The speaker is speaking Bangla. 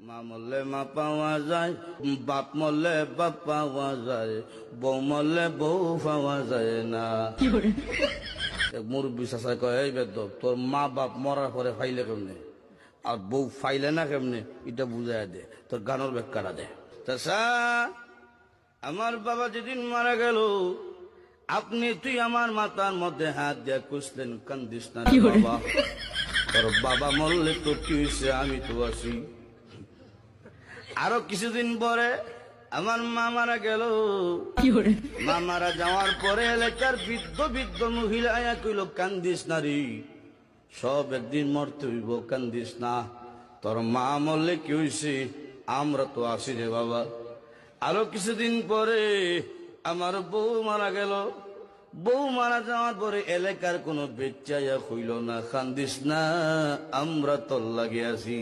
মা মরলে মা পাওয়া যায়, বাপ মরলে বাপ পাওয়া যায়, বউ মরলে বউ পাওয়া যায় না। মুরব্বী চাচাই কয়, এই বেদব, তোর মা বাপ মরার পরে ফাইলে কেমনে আর বউ ফাইলে না কেমনে, এটা বুঝাই দে, তোর গানের ব্যাখ্যাটা দে। চাচা, আমার বাবা যেদিন মারা গেল, তুই আমার মাথার মধ্যে হাত দিয়ে কুসলেন, কান্দিস না রে বাবা, তোর বাবা মরলে তো কি হয়েছে, আমি তো আছি। আরো কিছুদিন পরে আমার মা মারা গেল। মা মারা যাওয়ার পরে এলাকার বৃদ্ধ বৃদ্ধ মহিলা আয়া কইল, কান্দিস না রে, সব একদিন মরতে হইব, কান্দিস না, তোর মা মরলে কি হয়েছে, আমরা তো আছি রে বাবা। আরো কিছুদিন পরে আমার বউ মারা গেল। বউ মারা যাওয়ার পরে এলাকার কোনো বেচ্চাইয়া কইল না, কান্দিস না, আমরা তোর লাগে আছি।